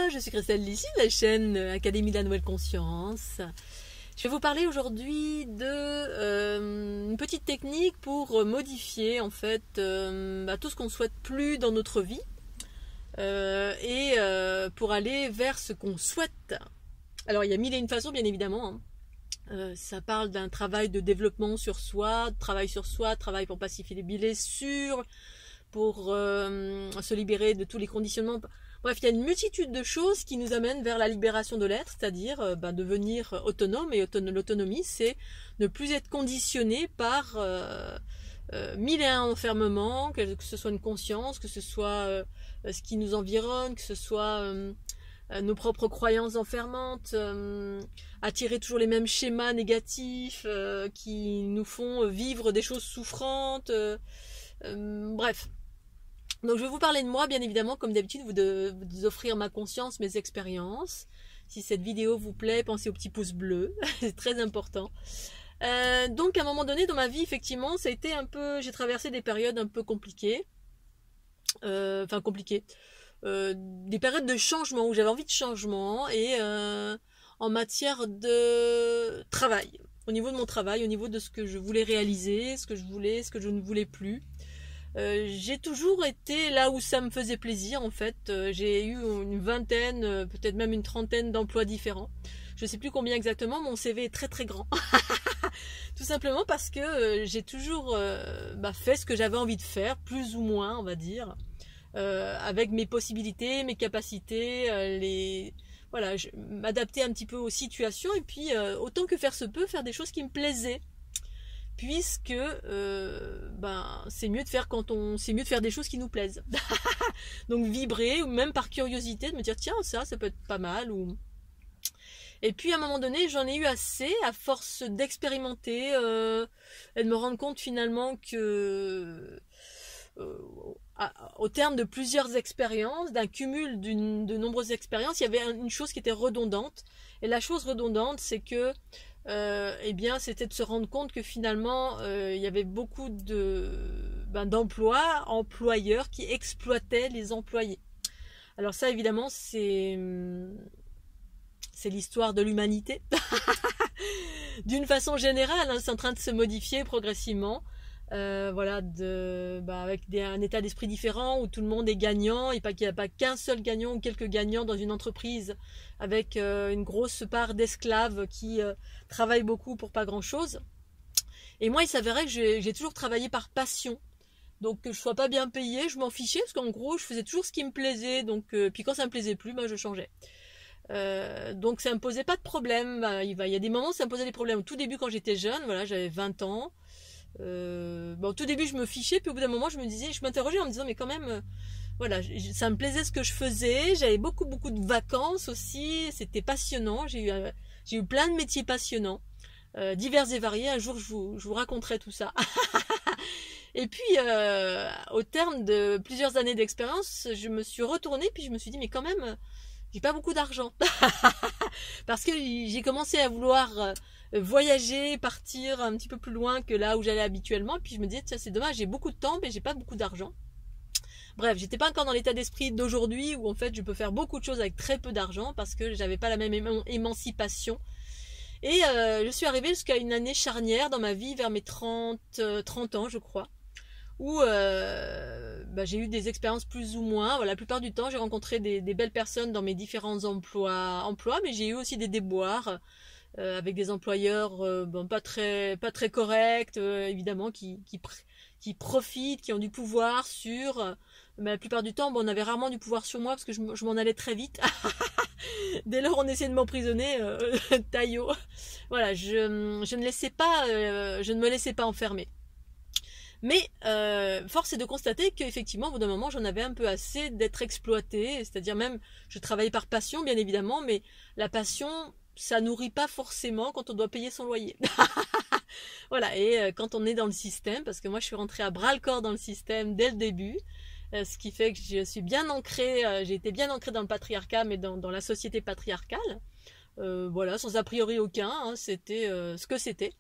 je suis Christelle Lissy de la chaîne Académie de la Nouvelle Conscience. Je vais vous parler aujourd'hui de une petite technique pour modifier en fait tout ce qu'on ne souhaite plus dans notre vie et pour aller vers ce qu'on souhaite. Alors il y a mille et une façons bien évidemment. Ça parle d'un travail de développement sur soi, travail pour pacifier les blessures, pour se libérer de tous les conditionnements. Bref, il y a une multitude de choses qui nous amènent vers la libération de l'être, c'est-à-dire devenir autonome. Et l'autonomie, c'est ne plus être conditionné par mille et un enfermements, que ce soit une conscience, que ce soit ce qui nous environne, que ce soit nos propres croyances enfermantes, attirer toujours les mêmes schémas négatifs qui nous font vivre des choses souffrantes. Bref. Donc je vais vous parler de moi, bien évidemment, comme d'habitude, vous offrir ma conscience, mes expériences. Si cette vidéo vous plaît, pensez au petit pouce bleu, c'est très important. Donc à un moment donné dans ma vie, effectivement, ça a été j'ai traversé des périodes un peu compliquées. Des périodes de changement, où j'avais envie de changement, et en matière de travail. Au niveau de mon travail, au niveau de ce que je voulais réaliser, ce que je voulais, ce que je ne voulais plus. J'ai toujours été là où ça me faisait plaisir en fait. J'ai eu une vingtaine, peut-être même une trentaine d'emplois différents. Je ne sais plus combien exactement, mon CV est très très grand. Tout simplement parce que j'ai toujours fait ce que j'avais envie de faire, plus ou moins on va dire, avec mes possibilités, mes capacités, m'adapter un petit peu aux situations et puis autant que faire se peut, faire des choses qui me plaisaient. Puisque c'est mieux de faire des choses qui nous plaisent. Donc vibrer, ou même par curiosité, de me dire tiens ça peut être pas mal. Et puis à un moment donné j'en ai eu assez, à force d'expérimenter et de me rendre compte finalement que au terme de plusieurs expériences, d'un cumul de nombreuses expériences, il y avait une chose qui était redondante. Et la chose redondante, c'est que c'était de se rendre compte que finalement il y avait beaucoup employeurs qui exploitaient les employés. Alors ça évidemment c'est l'histoire de l'humanité. D'une façon générale, c'est en train de se modifier progressivement. Avec un état d'esprit différent où tout le monde est gagnant et qu'il n'y a pas qu'un seul gagnant ou quelques gagnants dans une entreprise avec une grosse part d'esclaves qui travaillent beaucoup pour pas grand chose. Et moi il s'avérait que j'ai toujours travaillé par passion, donc que je sois pas bien payée, je m'en fichais parce qu'en gros je faisais toujours ce qui me plaisait, donc puis quand ça me plaisait plus, je changeais. Donc ça me posait pas de problème. Il y a des moments où ça me posait des problèmes. Au tout début quand j'étais jeune, j'avais 20 ans. Au tout début je me fichais, puis au bout d'un moment je m'interrogeais en me disant mais quand même ça me plaisait ce que je faisais, j'avais beaucoup de vacances aussi, c'était passionnant, j'ai eu plein de métiers passionnants, divers et variés. Un jour je vous raconterai tout ça. Et puis au terme de plusieurs années d'expérience, je me suis retournée puis je me suis dit mais quand même j'ai pas beaucoup d'argent. Parce que j'ai commencé à vouloir voyager, partir un petit peu plus loin que là où j'allais habituellement, puis je me disais tiens c'est dommage, j'ai beaucoup de temps mais j'ai pas beaucoup d'argent. Bref, j'étais pas encore dans l'état d'esprit d'aujourd'hui où en fait je peux faire beaucoup de choses avec très peu d'argent parce que j'avais pas la même émancipation. Et je suis arrivée jusqu'à une année charnière dans ma vie, vers mes 30 ans je crois, où j'ai eu des expériences plus ou moins. La plupart du temps j'ai rencontré des belles personnes dans mes différents emplois, mais j'ai eu aussi des déboires avec des employeurs pas très corrects, évidemment, qui profitent, qui ont du pouvoir sur... mais la plupart du temps, on avait rarement du pouvoir sur moi parce que je m'en allais très vite. Dès lors, on essayait de m'emprisonner, taillot. Voilà, je ne me laissais pas enfermer. Mais force est de constater qu'effectivement, au bout d'un moment, j'en avais un peu assez d'être exploitée. C'est-à-dire même, je travaillais par passion, bien évidemment, mais la passion, ça nourrit pas forcément quand on doit payer son loyer. Et quand on est dans le système, parce que moi, je suis rentrée à bras-le-corps dans le système dès le début, ce qui fait que je suis bien ancrée, j'ai été bien ancrée dans le patriarcat, mais dans la société patriarcale. Sans a priori aucun, c'était ce que c'était.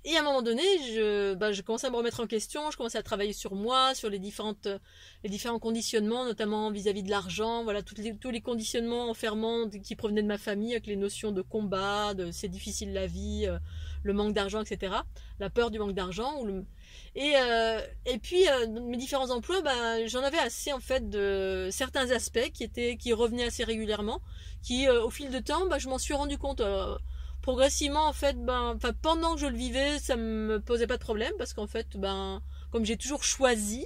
Et à un moment donné, je commençais à me remettre en question, je commençais à travailler sur moi, sur les différents conditionnements, notamment vis-à-vis de l'argent, voilà, tous les conditionnements enfermants qui provenaient de ma famille, avec les notions de combat, de c'est difficile la vie, le manque d'argent, etc. La peur du manque d'argent. Et puis, dans mes différents emplois, j'en avais assez en fait de certains aspects qui revenaient assez régulièrement, qui au fil de temps, je m'en suis rendu compte. Progressivement en fait pendant que je le vivais ça me posait pas de problème parce qu'en fait comme j'ai toujours choisi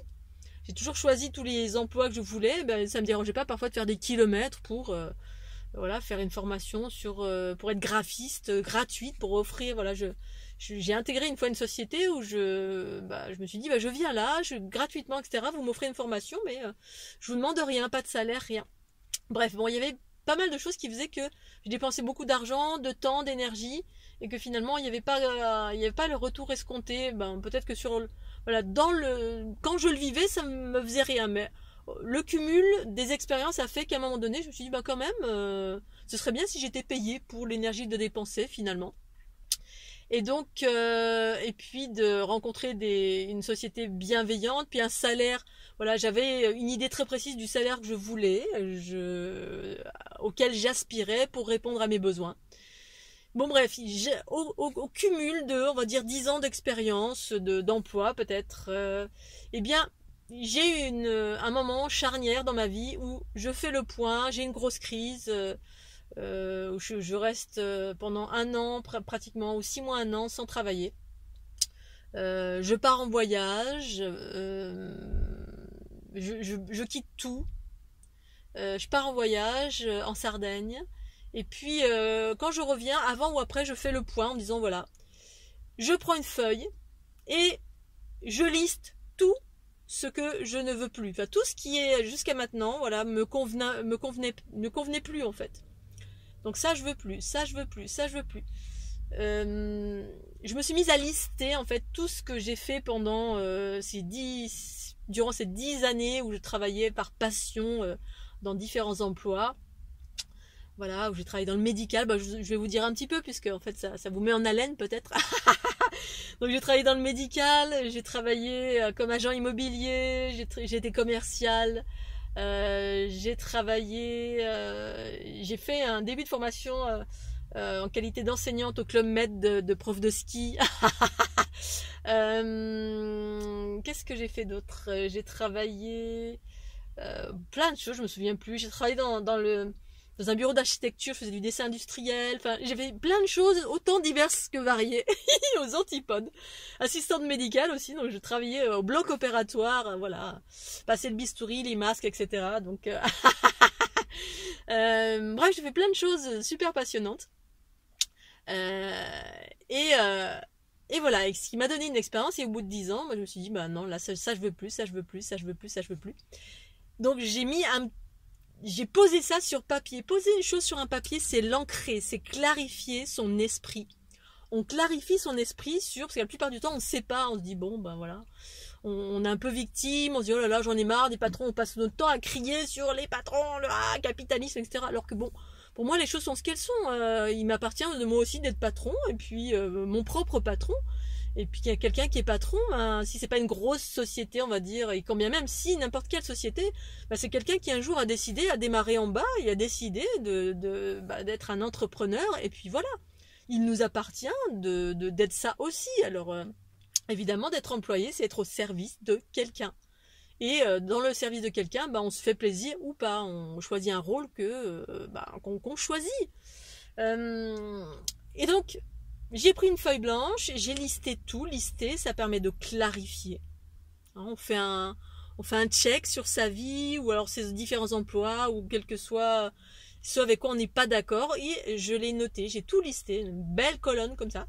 tous les emplois que je voulais, ça me dérangeait pas parfois de faire des kilomètres pour voilà, faire une formation pour être graphiste gratuite, pour offrir, voilà, j'ai intégré une fois une société où je me suis dit je viens là, gratuitement, etc. Vous m'offrez une formation, mais je vous demande rien, pas de salaire, rien. Bref, bon, il y avait pas mal de choses qui faisaient que je dépensais beaucoup d'argent, de temps, d'énergie, et que finalement il n'y avait pas le retour escompté. Peut-être que voilà, quand je le vivais, ça me faisait rien, mais le cumul des expériences a fait qu'à un moment donné, je me suis dit quand même, ce serait bien si j'étais payée pour l'énergie de dépenser finalement. Et donc, et puis de rencontrer une société bienveillante, puis un salaire. Voilà, j'avais une idée très précise du salaire que je voulais, auquel j'aspirais pour répondre à mes besoins. Bon bref, au cumul de, on va dire, 10 ans d'expérience, d'emploi peut-être, j'ai eu un moment charnière dans ma vie où je fais le point, j'ai une grosse crise, où je reste pendant 1 an pratiquement, ou 6 mois, 1 an sans travailler. Je pars en voyage, je quitte tout, je pars en voyage en Sardaigne, et puis quand je reviens, avant ou après, je fais le point en me disant voilà, je prends une feuille et je liste tout ce que je ne veux plus, enfin tout ce qui est jusqu'à maintenant, voilà, ne convenait plus en fait. Donc ça je veux plus, ça je veux plus, ça je veux plus. Je me suis mise à lister en fait tout ce que j'ai fait pendant durant ces 10 années où je travaillais par passion dans différents emplois. Voilà, où j'ai travaillé dans le médical. Je vais vous dire un petit peu puisque en fait ça vous met en haleine peut-être. Donc j'ai travaillé dans le médical, j'ai travaillé comme agent immobilier, j'ai été commercial. J'ai fait un début de formation en qualité d'enseignante au Club Med de prof de ski. Qu'est-ce que j'ai fait d'autre? J'ai travaillé plein de choses, je me souviens plus. J'ai travaillé dans un bureau d'architecture, je faisais du dessin industriel. Enfin, j'ai fait plein de choses, autant diverses que variées, aux antipodes. Assistante médicale aussi, donc je travaillais au bloc opératoire, voilà, passer le bistouri, les masques, etc. Donc, bref, j'ai fait plein de choses super passionnantes. Et voilà, ce qui m'a donné une expérience. Et au bout de 10 ans, moi, je me suis dit, non, là, ça je veux plus, ça je veux plus, ça je veux plus, ça je veux plus. Donc, j'ai posé ça sur papier. Poser une chose sur un papier, c'est l'ancrer, c'est clarifier son esprit. On clarifie son esprit parce que la plupart du temps, on ne sait pas, on se dit, voilà, on est un peu victime, on se dit, oh là là, j'en ai marre des patrons, on passe notre temps à crier sur les patrons, le capitalisme, etc. Alors que pour moi, les choses sont ce qu'elles sont. Il m'appartient de moi aussi d'être patron, et puis mon propre patron. Et puis il y a quelqu'un qui est patron, si c'est pas une grosse société, on va dire, et quand bien même si n'importe quelle société, c'est quelqu'un qui un jour a décidé, a démarré en bas, et a décidé d'être un entrepreneur, et puis voilà. Il nous appartient d'être ça aussi. Alors évidemment, d'être employé, c'est être au service de quelqu'un. Et dans le service de quelqu'un, on se fait plaisir ou pas. On choisit un rôle qu'on choisit. Et donc, j'ai pris une feuille blanche, j'ai listé tout. Lister, ça permet de clarifier. On fait un check sur sa vie, ou alors ses différents emplois, ou quel que soit ce avec quoi on n'est pas d'accord. Et je l'ai noté, j'ai tout listé, une belle colonne comme ça.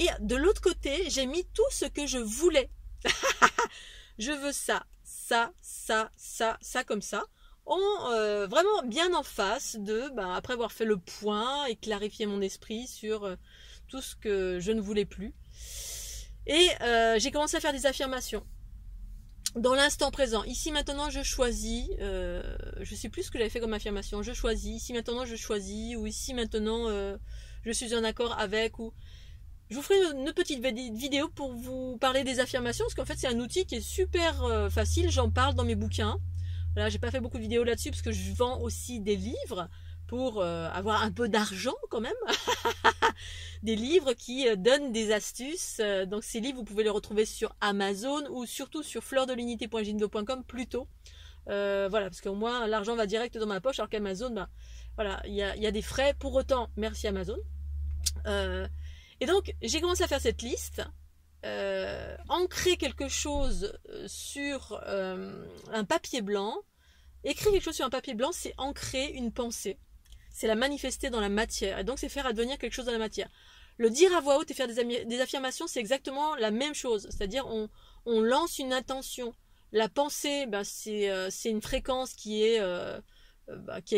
Et de l'autre côté, j'ai mis tout ce que je voulais. Je veux ça, ça, ça, ça, ça comme ça. Vraiment bien en face après avoir fait le point et clarifié mon esprit sur tout ce que je ne voulais plus. Et j'ai commencé à faire des affirmations. Dans l'instant présent, ici maintenant je choisis, je sais plus ce que j'avais fait comme affirmation, je choisis, ici maintenant je choisis, ou ici maintenant je suis en accord avec, ou je vous ferai une petite vidéo pour vous parler des affirmations, parce qu'en fait c'est un outil qui est super facile, j'en parle dans mes bouquins. Là, j'ai pas fait beaucoup de vidéos là-dessus parce que je vends aussi des livres pour avoir un peu d'argent quand même. Des livres qui donnent des astuces. Donc ces livres, vous pouvez les retrouver sur Amazon ou surtout sur fleurdelinité.jimdo.com plutôt. Voilà, parce qu'au moins l'argent va direct dans ma poche, alors qu'Amazon, ben, voilà, il y a des frais. Pour autant, merci Amazon. Et donc, j'ai commencé à faire cette liste. Ancrer quelque chose sur un papier blanc. Écrire quelque chose sur un papier blanc, c'est ancrer une pensée. C'est la manifester dans la matière. Et donc, c'est faire advenir quelque chose dans la matière. Le dire à voix haute et faire des affirmations, c'est exactement la même chose. C'est-à-dire, on lance une intention. La pensée, ben, c'est une fréquence qui est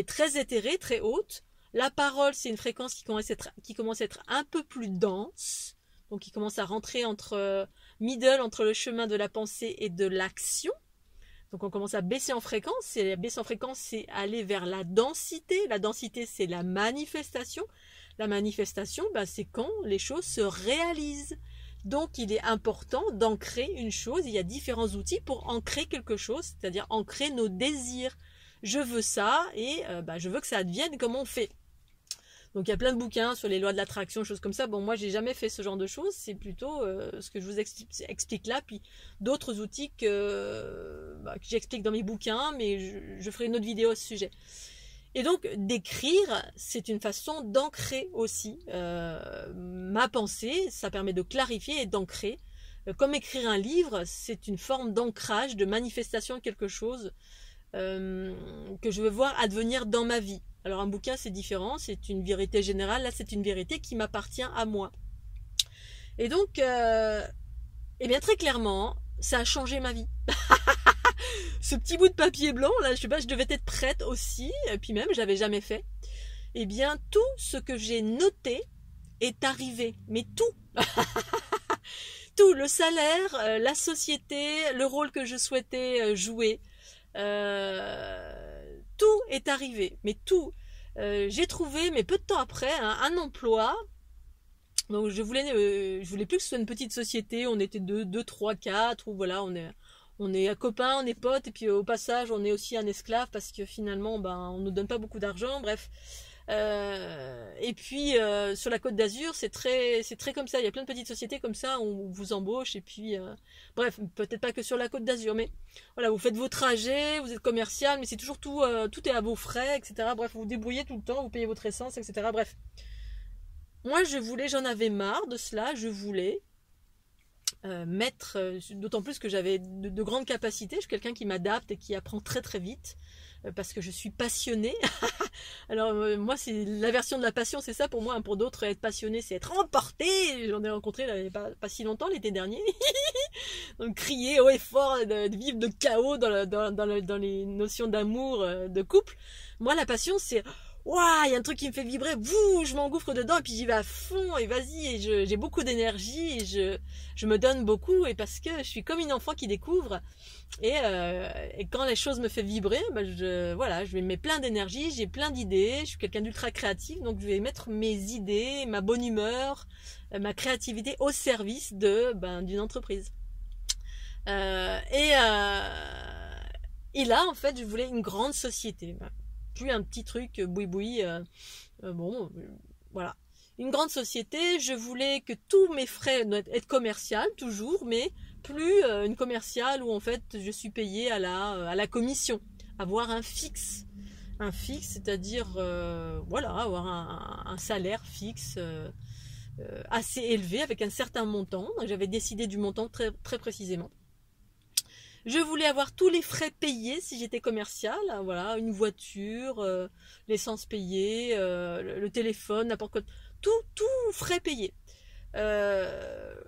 très éthérée, très haute. La parole, c'est une fréquence qui commence à être un peu plus dense. Donc, qui commence à rentrer entre le chemin de la pensée et de l'action. Donc on commence à baisser en fréquence, et baisser en fréquence, c'est aller vers la densité. La densité, c'est la manifestation. La manifestation, ben, c'est quand les choses se réalisent. Donc il est important d'ancrer une chose. Il y a différents outils pour ancrer quelque chose, c'est-à-dire ancrer nos désirs. Je veux ça, et je veux que ça advienne comme on fait. Donc il y a plein de bouquins sur les lois de l'attraction, choses comme ça. Bon, moi j'ai jamais fait ce genre de choses, c'est plutôt ce que je vous explique là, puis d'autres outils que j'explique dans mes bouquins, mais je ferai une autre vidéo à ce sujet. Et donc d'écrire, c'est une façon d'ancrer aussi ma pensée, ça permet de clarifier et d'ancrer. Comme écrire un livre, c'est une forme d'ancrage, de manifestation de quelque chose que je veux voir advenir dans ma vie. Alors un bouquin c'est différent, c'est une vérité générale, là c'est une vérité qui m'appartient à moi. Et donc, eh bien très clairement, ça a changé ma vie. Ce petit bout de papier blanc, là, je sais pas, je devais être prête aussi, et puis même, j'avais jamais fait. Eh bien, tout ce que j'ai noté est arrivé, mais tout. Tout, le salaire, la société, le rôle que je souhaitais jouer, tout est arrivé, mais tout. J'ai trouvé, mais peu de temps après, un emploi. Donc je voulais plus que ce soit une petite société. On était 2, 3, 4, ou voilà, on est copains, on est potes, et puis au passage, on est aussi un esclave parce que finalement, on nous donne pas beaucoup d'argent. Bref. Et puis sur la Côte d'Azur, c'est très comme ça. Il y a plein de petites sociétés comme ça où on vous embauche, et puis bref, peut-être pas que sur la Côte d'Azur, mais voilà, vous faites vos trajets, vous êtes commercial, mais c'est toujours tout est à vos frais, etc. Bref, vous vous débrouillez tout le temps, vous payez votre essence, etc. Bref, moi j'en avais marre de cela, je voulais d'autant plus que j'avais de grandes capacités. Je suis quelqu'un qui m'adapte et qui apprend très très vite parce que je suis passionnée. Alors moi, c'est la version de la passion, c'est ça pour moi. Pour d'autres, être passionné, c'est être emporté. J'en ai rencontré là, il n'y a pas si longtemps, l'été dernier. Donc crier haut et fort, de vivre de chaos dans les notions d'amour, de couple. Moi, la passion, c'est waouh, il y a un truc qui me fait vibrer, je m'engouffre dedans et puis j'y vais à fond et vas-y, et j'ai beaucoup d'énergie et je me donne beaucoup, et parce que je suis comme une enfant qui découvre, et quand les choses me font vibrer, je vais mettre plein d'énergie, j'ai plein d'idées, je suis quelqu'un d'ultra créatif, donc je vais mettre mes idées, ma bonne humeur, ma créativité au service d'une entreprise. Et là, en fait, je voulais une grande société. Plus un petit truc boui-boui. Voilà. Une grande société, je voulais que tous mes frais doivent être commercial, toujours, mais plus une commerciale où en fait je suis payée à la commission. Avoir un fixe. Un fixe, c'est-à-dire avoir un salaire fixe assez élevé avec un certain montant. J'avais décidé du montant très, très précisément. Je voulais avoir tous les frais payés si j'étais commercial, voilà, une voiture, l'essence payée, le téléphone, n'importe quoi, tout frais payé. Je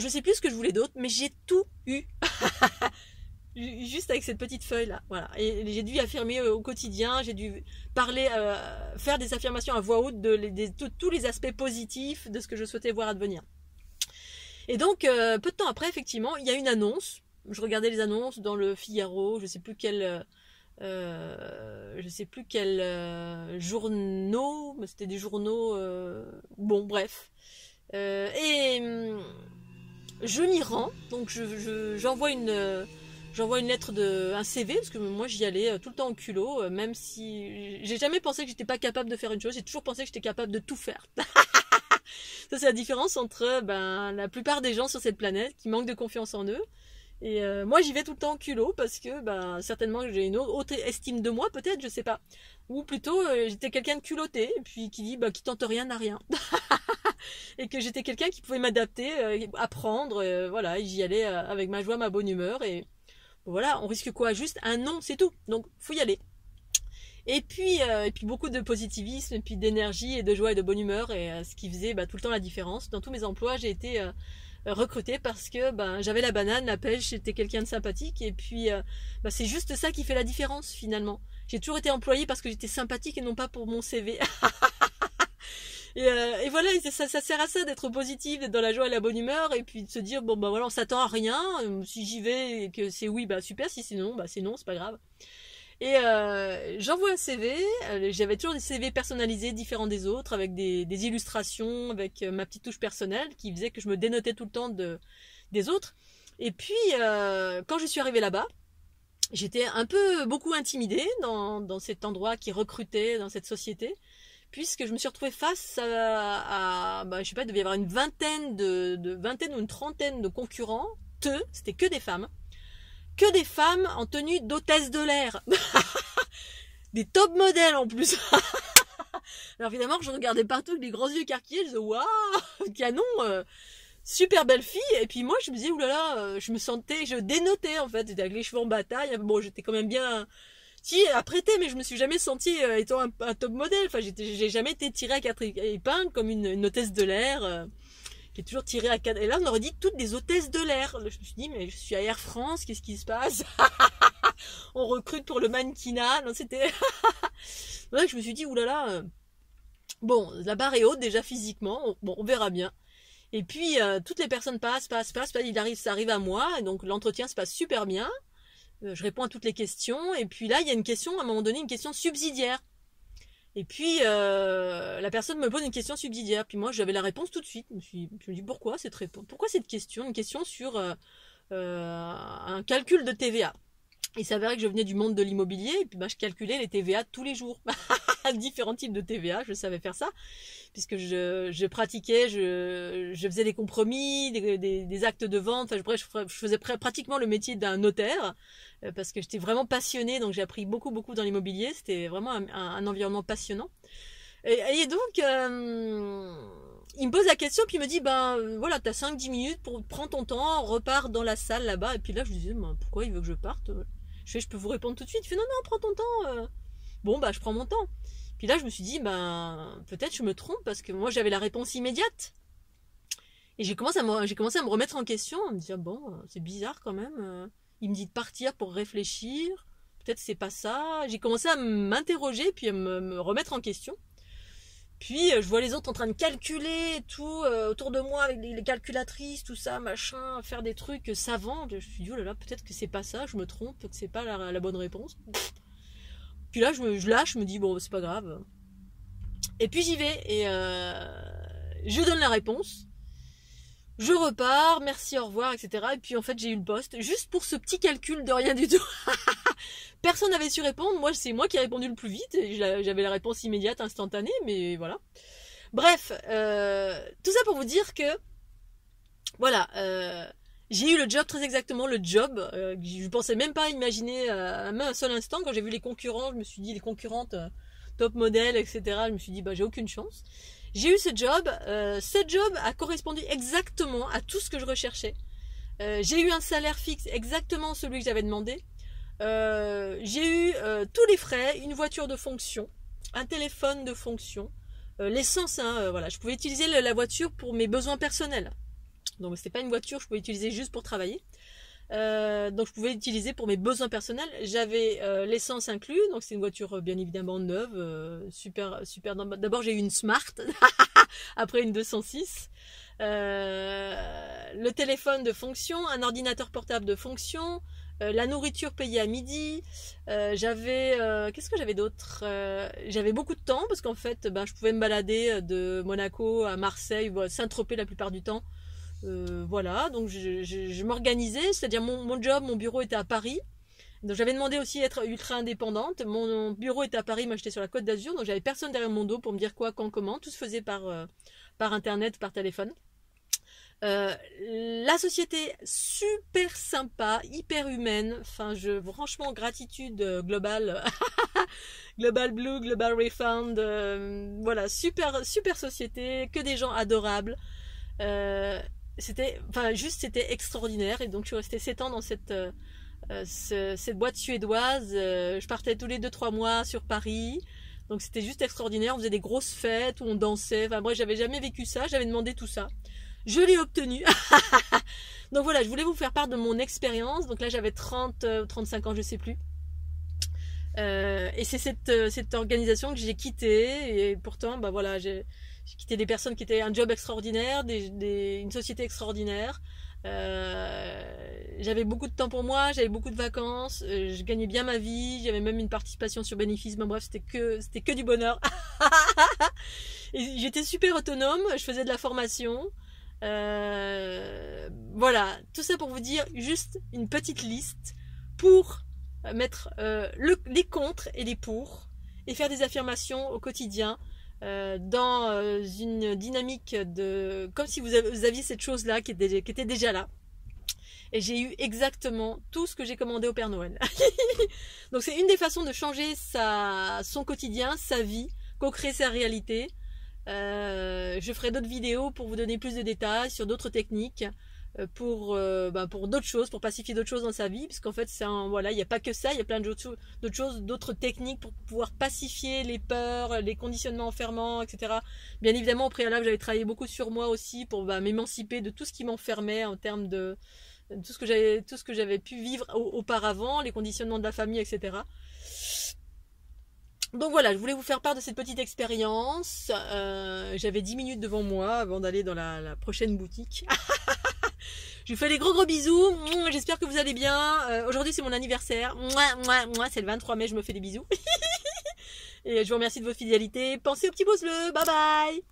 sais plus ce que je voulais d'autre, mais j'ai tout eu. Juste avec cette petite feuille là, voilà. Et j'ai dû affirmer au quotidien, j'ai dû parler, faire des affirmations à voix haute de tous les aspects positifs de ce que je souhaitais voir advenir. Et donc, peu de temps après, effectivement, il y a une annonce. Je regardais les annonces dans le Figaro, je sais plus quel journaux, mais c'était des journaux, bon bref, Je m'y rends, donc j'envoie une lettre un CV, parce que moi j'y allais tout le temps au culot, même si j'ai jamais pensé que j'étais pas capable de faire une chose, j'ai toujours pensé que j'étais capable de tout faire. Ça c'est la différence entre la plupart des gens sur cette planète qui manquent de confiance en eux. Et moi j'y vais tout le temps au culot parce que certainement j'ai une haute estime de moi, peut-être, je sais pas. Ou plutôt j'étais quelqu'un de culotté, et puis qui dit qui tente rien n'a rien. Et que j'étais quelqu'un qui pouvait m'adapter, apprendre, voilà, et j'y allais avec ma joie, ma bonne humeur, et voilà, on risque quoi? Juste un non, c'est tout. Donc faut y aller. Et puis beaucoup de positivisme, et puis d'énergie et de joie et de bonne humeur, et ce qui faisait tout le temps la différence. Dans tous mes emplois, j'ai été recrutée parce que j'avais la banane, la pêche, j'étais quelqu'un de sympathique, et puis c'est juste ça qui fait la différence finalement. J'ai toujours été employée parce que j'étais sympathique et non pas pour mon CV. Et voilà, ça sert à ça d'être positif, d'être dans la joie et la bonne humeur, et puis de se dire voilà, on s'attend à rien, si j'y vais et que c'est oui, super, si c'est non, c'est non, c'est pas grave. Et j'envoie un CV, j'avais toujours des CV personnalisés différents des autres, avec des illustrations, avec ma petite touche personnelle qui faisait que je me dénotais tout le temps des autres. Et puis quand je suis arrivée là-bas, j'étais beaucoup intimidée dans cet endroit qui recrutait, dans cette société, puisque je me suis retrouvée face à je sais pas, il devait y avoir une vingtaine ou une trentaine de concurrents, c'était que des femmes en tenue d'hôtesse de l'air. Des top modèles en plus. Alors évidemment, je regardais partout avec des grands yeux écarquillés, je disais waouh, canon, super belle fille. Et puis moi, je me disais oulala, je dénotais en fait, j'étais avec les cheveux en bataille. Bon, j'étais quand même bien apprêtée, mais je me suis jamais sentie étant un top modèle. Enfin, j'ai jamais été tirée à quatre épingles comme une hôtesse de l'air. Qui est toujours tirée à quatre. Et là, on aurait dit toutes des hôtesses de l'air. Je me suis dit, mais je suis à Air France, qu'est-ce qui se passe? On recrute pour le mannequinat. Non, c'était... Ouais, je me suis dit, oulala, bon, la barre est haute déjà physiquement, on verra bien. Et puis, toutes les personnes passent, ça arrive à moi, et donc l'entretien se passe super bien. Je réponds à toutes les questions, et puis là, il y a une question, à un moment donné, une question subsidiaire. Et puis la personne me pose une question subsidiaire. Puis moi j'avais la réponse tout de suite. Je me dis pourquoi cette question? Une question sur un calcul de TVA. Il s'avérait que je venais du monde de l'immobilier et puis je calculais les TVA tous les jours. Différents types de TVA, je savais faire ça. Puisque je pratiquais, je faisais des compromis, des actes de vente. Enfin, bref, je faisais pratiquement le métier d'un notaire parce que j'étais vraiment passionnée. Donc j'ai appris beaucoup dans l'immobilier. C'était vraiment un environnement passionnant. Et donc il me pose la question puis il me dit voilà, t'as 5-10 minutes pour prendre ton temps, repars dans la salle là-bas. Et puis là je lui disais pourquoi il veut que je parte? Je peux vous répondre tout de suite. Il fait non, prends ton temps. Bon je prends mon temps. Puis là, je me suis dit, peut-être je me trompe parce que moi, j'avais la réponse immédiate. Et j'ai commencé à me remettre en question, en me disant, c'est bizarre quand même. Il me dit de partir pour réfléchir. Peut-être c'est pas ça. J'ai commencé à m'interroger, puis à me remettre en question. Puis je vois les autres en train de calculer tout autour de moi avec les calculatrices, tout ça, machin, faire des trucs savants. Je me suis dit, oh là là, peut-être que c'est pas ça, je me trompe, que c'est pas la bonne réponse. Puis là, je lâche, je me dis, c'est pas grave. Et puis j'y vais, et je donne la réponse. Je repars, merci, au revoir, etc. Et puis en fait, j'ai eu le poste, juste pour ce petit calcul de rien du tout. Personne n'avait su répondre, c'est moi qui ai répondu le plus vite. J'avais la réponse immédiate, instantanée, mais voilà. Bref, tout ça pour vous dire que, voilà... j'ai eu le job, très exactement le job. Je ne pensais même pas imaginer même un seul instant. Quand j'ai vu les concurrents, je me suis dit, les concurrentes top modèle, etc. Je me suis dit, j'ai aucune chance. J'ai eu ce job. Ce job a correspondu exactement à tout ce que je recherchais. J'ai eu un salaire fixe, exactement celui que j'avais demandé. J'ai eu tous les frais, une voiture de fonction, un téléphone de fonction, l'essence. Voilà, je pouvais utiliser la voiture pour mes besoins personnels. Donc c'était pas une voiture que je pouvais utiliser juste pour travailler. Donc je pouvais l'utiliser pour mes besoins personnels. J'avais l'essence inclus, donc c'est une voiture bien évidemment neuve, super. D'abord j'ai eu une Smart, après une 206. Le téléphone de fonction, un ordinateur portable de fonction, la nourriture payée à midi, Qu'est-ce que j'avais d'autre? J'avais beaucoup de temps parce qu'en fait, ben, je pouvais me balader de Monaco à Marseille, Saint-Tropez la plupart du temps. Voilà, donc je m'organisais, c'est-à-dire mon job, mon bureau était à Paris. Donc j'avais demandé aussi à être ultra indépendante. Mon bureau était à Paris, moi j'étais sur la Côte d'Azur, donc j'avais personne derrière mon dos pour me dire quoi, quand, comment. Tout se faisait par internet, par téléphone. La société super sympa, hyper humaine. Enfin, franchement gratitude globale, Global Blue, Global Refund. Voilà, super société, que des gens adorables. C'était extraordinaire et donc je suis restée 7 ans dans cette boîte suédoise. Je partais tous les 2-3 mois sur Paris. Donc c'était juste extraordinaire. On faisait des grosses fêtes où on dansait. Enfin bref, j'avais jamais vécu ça. J'avais demandé tout ça. Je l'ai obtenu. Donc voilà, je voulais vous faire part de mon expérience. Donc là j'avais 35 ans, je sais plus. Et c'est cette organisation que j'ai quittée. Et pourtant, bah voilà, j'ai quitté des personnes qui étaient un job extraordinaire, une société extraordinaire. J'avais beaucoup de temps pour moi, j'avais beaucoup de vacances, je gagnais bien ma vie, j'avais même une participation sur bénéfice. Ben bref, c'était que du bonheur. Et j'étais super autonome, je faisais de la formation. Voilà, tout ça pour vous dire juste une petite liste pour mettre les contre et les pour et faire des affirmations au quotidien dans une dynamique comme si vous aviez cette chose là qui était déjà là. Et j'ai eu exactement tout ce que j'ai commandé au Père Noël. Donc c'est une des façons de changer son quotidien, sa vie, co-créer sa réalité. Je ferai d'autres vidéos pour vous donner plus de détails sur d'autres techniques, pour d'autres choses, pour pacifier d'autres choses dans sa vie, parce qu'en fait voilà, il n'y a pas que ça, il y a plein d'autres choses, d'autres techniques pour pouvoir pacifier les peurs, les conditionnements enfermants, etc. Bien évidemment, au préalable, j'avais travaillé beaucoup sur moi aussi pour m'émanciper de tout ce qui m'enfermait en termes de tout ce que j'avais pu vivre auparavant, les conditionnements de la famille, etc. Donc voilà, je voulais vous faire part de cette petite expérience. J'avais 10 minutes devant moi avant d'aller dans la prochaine boutique. Je vous fais des gros bisous. J'espère que vous allez bien. Aujourd'hui c'est mon anniversaire. C'est le 23 mai, je me fais des bisous. Et je vous remercie de votre fidélité. Pensez au petit pouce bleu. Bye bye.